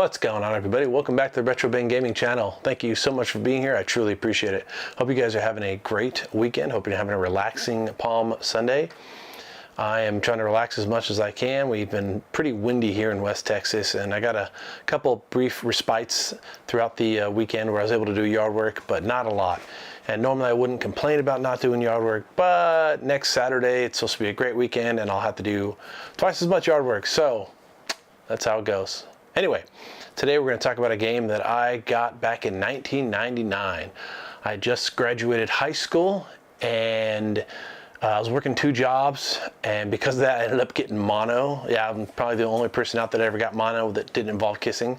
What's going on, everybody? Welcome back to the Retro Bang Gaming channel. Thank you so much for being here. I truly appreciate it. Hope you guys are having a great weekend. Hope you're having a relaxing Palm Sunday. I am trying to relax as much as I can. We've been pretty windy here in West Texas, and I got a couple brief respites throughout the weekend where I was able to do yard work, but not a lot. And normally I wouldn't complain about not doing yard work, but next Saturday it's supposed to be a great weekend and I'll have to do twice as much yard work. So that's how it goes. Anyway, today we're going to talk about a game that I got back in 1999. I just graduated high school and I was working 2 jobs, and because of that I ended up getting mono. Yeah, I'm probably the only person out there that ever got mono that didn't involve kissing.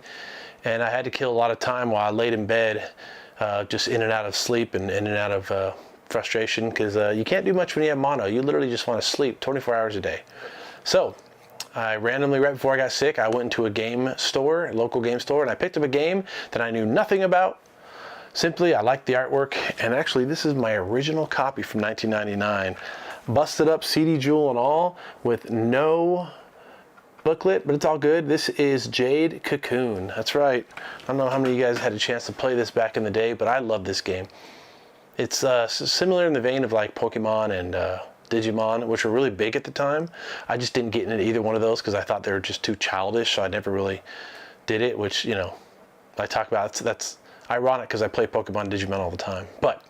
And I had to kill a lot of time while I laid in bed, just in and out of sleep and in and out of frustration, because you can't do much when you have mono. You literally just want to sleep 24 hours a day. So I randomly, right before I got sick, I went into a game store, a local game store, and I picked up a game that I knew nothing about. Simply, I liked the artwork, and actually this is my original copy from 1999. Busted up CD jewel and all, with no booklet, but it's all good. This is Jade Cocoon. That's right. I don't know how many of you guys had a chance to play this back in the day, but I love this game. It's similar in the vein of like Pokemon and Digimon, which were really big at the time. I just didn't get into either one of those because I thought they were just too childish, so I never really did it, which, you know, I talk about, that's ironic because I play Pokemon and Digimon all the time. But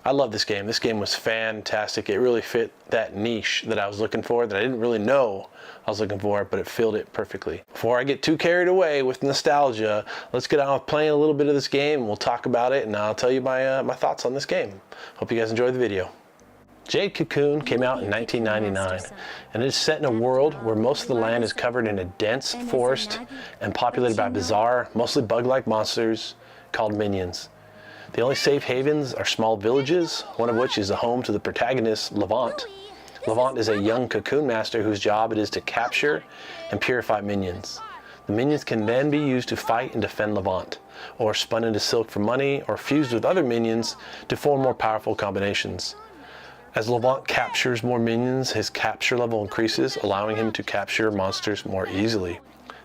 I love this game. This game was fantastic. It really fit that niche that I was looking for, that I didn't really know I was looking for, but it filled it perfectly. Before I get too carried away with nostalgia, let's get on with playing a little bit of this game, and we'll talk about it, and I'll tell you my thoughts on this game. Hope you guys enjoyed the video. Jade Cocoon came out in 1999, and it is set in a world where most of the land is covered in a dense forest and populated by bizarre, mostly bug-like monsters called minions. The only safe havens are small villages, one of which is the home to the protagonist, Levant. Levant is a young cocoon master whose job it is to capture and purify minions. The minions can then be used to fight and defend Levant, or spun into silk for money, or fused with other minions to form more powerful combinations. As Levant captures more minions, his capture level increases, allowing him to capture monsters more easily.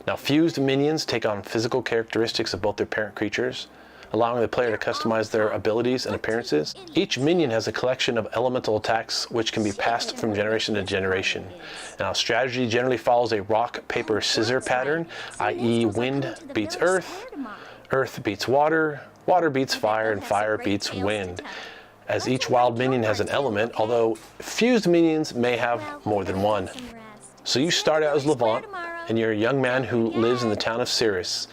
Now, fused minions take on physical characteristics of both their parent creatures, allowing the player to customize their abilities and appearances. Each minion has a collection of elemental attacks which can be passed from generation to generation. Now, strategy generally follows a rock, paper, scissor pattern, i.e. wind beats earth, earth beats water, water beats fire, and fire beats wind, as each wild minion has an element, although fused minions may have more than one. So you start out as Levant, and you're a young man who lives in the town of Cirrus.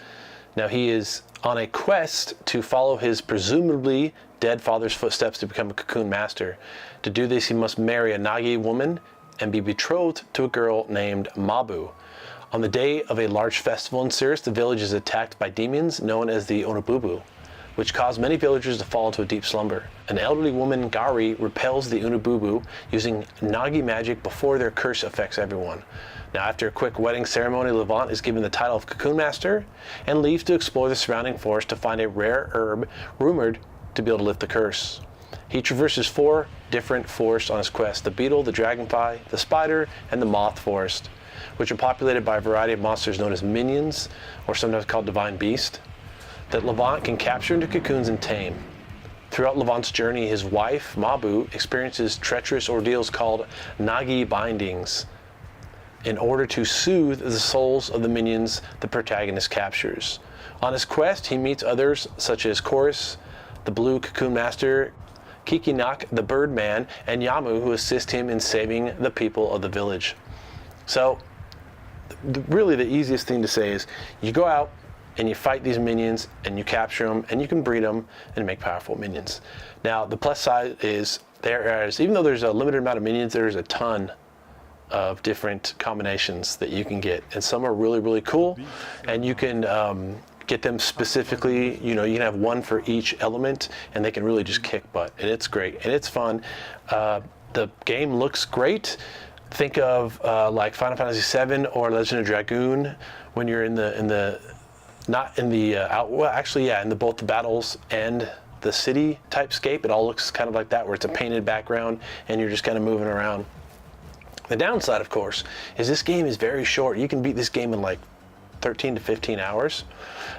Now, he is on a quest to follow his presumably dead father's footsteps to become a cocoon master. To do this, he must marry a Nagi woman and be betrothed to a girl named Mabu. On the day of a large festival in Cirrus, the village is attacked by demons known as the Unububu, which cause many villagers to fall into a deep slumber. An elderly woman, Gari, repels the Unububu using Nagi magic before their curse affects everyone. Now, after a quick wedding ceremony, Levant is given the title of Cocoon Master and leaves to explore the surrounding forest to find a rare herb rumored to be able to lift the curse. He traverses 4 different forests on his quest: the beetle, the dragonfly, the spider, and the moth forest, which are populated by a variety of monsters known as minions, or sometimes called divine beast, that Levant can capture into cocoons and tame. Throughout Levant's journey, his wife, Mabu, experiences treacherous ordeals called Nagi bindings in order to soothe the souls of the minions the protagonist captures. On his quest, he meets others such as Chorus, the Blue Cocoon Master, Kikinak, the Birdman, and Yamu, who assist him in saving the people of the village. So, really the easiest thing to say is, you go out and you fight these minions, and you capture them, and you can breed them and make powerful minions. Now, the plus side is, even though there's a limited amount of minions, there's a ton of different combinations that you can get, and some are really, really cool, and you can get them specifically, you know, you can have one for each element, and they can really just kick butt, and it's great, and it's fun. The game looks great. Think of like Final Fantasy VII or Legend of Dragoon, when you're in the not in the well, actually, yeah, in both the battles and the city type scape. It all looks kind of like that, where it's a painted background and you're just kind of moving around. The downside, of course, is this game is very short. You can beat this game in like 13 to 15 hours.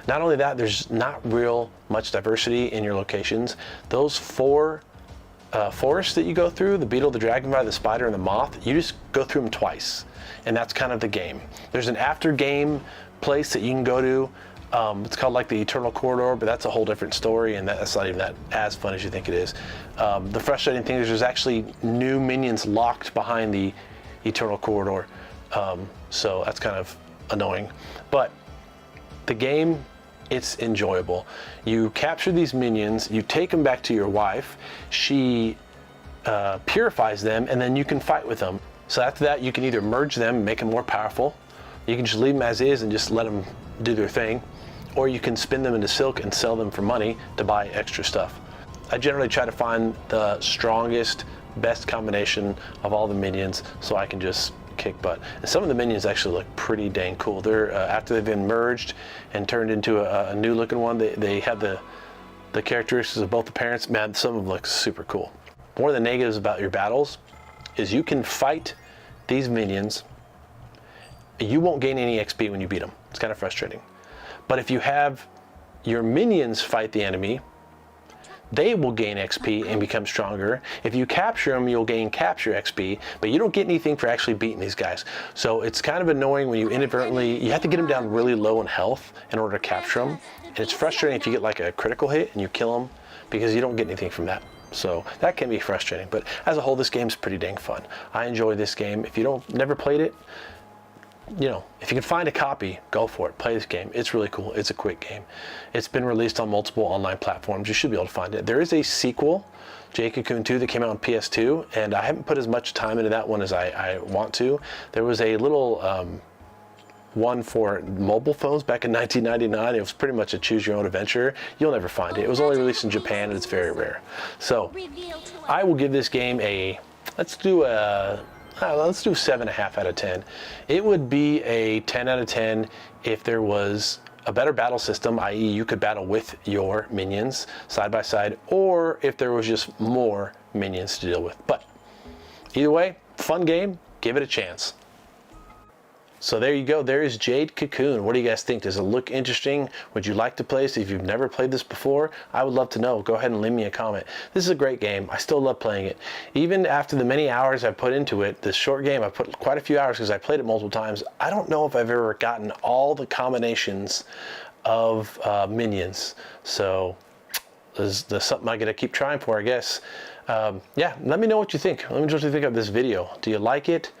Not only that, there's not real much diversity in your locations. Those 4 forests that you go through, the beetle, the dragonfly, the spider, and the moth, you just go through them twice. And that's kind of the game. There's an after game place that you can go to. It's called like the Eternal Corridor, but that's a whole different story, and that's not even that as fun as you think it is. The frustrating thing is there's actually new minions locked behind the Eternal Corridor, so that's kind of annoying. But the game, it's enjoyable. You capture these minions, you take them back to your wife, she purifies them, and then you can fight with them. So after that, you can either merge them, make them more powerful, you can just leave them as is and just let them do their thing, or you can spin them into silk and sell them for money to buy extra stuff. I generally try to find the strongest, best combination of all the minions so I can just kick butt. And some of the minions actually look pretty dang cool. They're after they've been merged and turned into a new looking one, they have the characteristics of both the parents. Man, some of them look super cool. One of the negatives about your battles is you can fight these minions, you won't gain any XP when you beat them. It's kind of frustrating. But if you have your minions fight the enemy, they will gain XP and become stronger. If you capture them, you'll gain capture XP, but you don't get anything for actually beating these guys. So it's kind of annoying when you inadvertently, you have to get them down really low in health in order to capture them. And it's frustrating if you get like a critical hit and you kill them because you don't get anything from that. So that can be frustrating, but as a whole, this game's pretty dang fun. I enjoy this game. If you never played it, you know, if you can find a copy, go for it. Play this game. It's really cool. It's a quick game. It's been released on multiple online platforms. You should be able to find it. There is a sequel, Jade Cocoon 2, that came out on PS2, and I haven't put as much time into that one as I want to. There was a little one for mobile phones back in 1999. It was pretty much a choose your own adventure. You'll never find it. It was only released in Japan, and it's very rare. So I will give this game a, let's do 7.5 out of 10. It would be a 10 out of 10 if there was a better battle system, i.e. you could battle with your minions side by side, or if there was just more minions to deal with. But either way, fun game, give it a chance. So there you go, there is Jade Cocoon. What do you guys think? Does it look interesting? Would you like to play this? If you've never played this before, I would love to know. Go ahead and leave me a comment. This is a great game. I still love playing it. Even after the many hours I've put into it, this short game, I've put quite a few hours because I played it multiple times. I don't know if I've ever gotten all the combinations of minions. So there's something I gotta keep trying for, I guess. Yeah, let me know what you think. Let me know what you think of this video. Do you like it?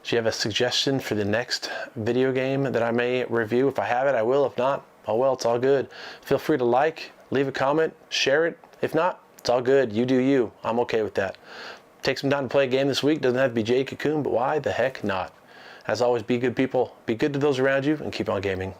Do you have a suggestion for the next video game that I may review? If I have it, I will. If not, oh well, it's all good. Feel free to like, leave a comment, share it. If not, it's all good. You do you. I'm okay with that. Take some time to play a game this week. Doesn't have to be Jade Cocoon, but why the heck not? As always, be good people. Be good to those around you and keep on gaming.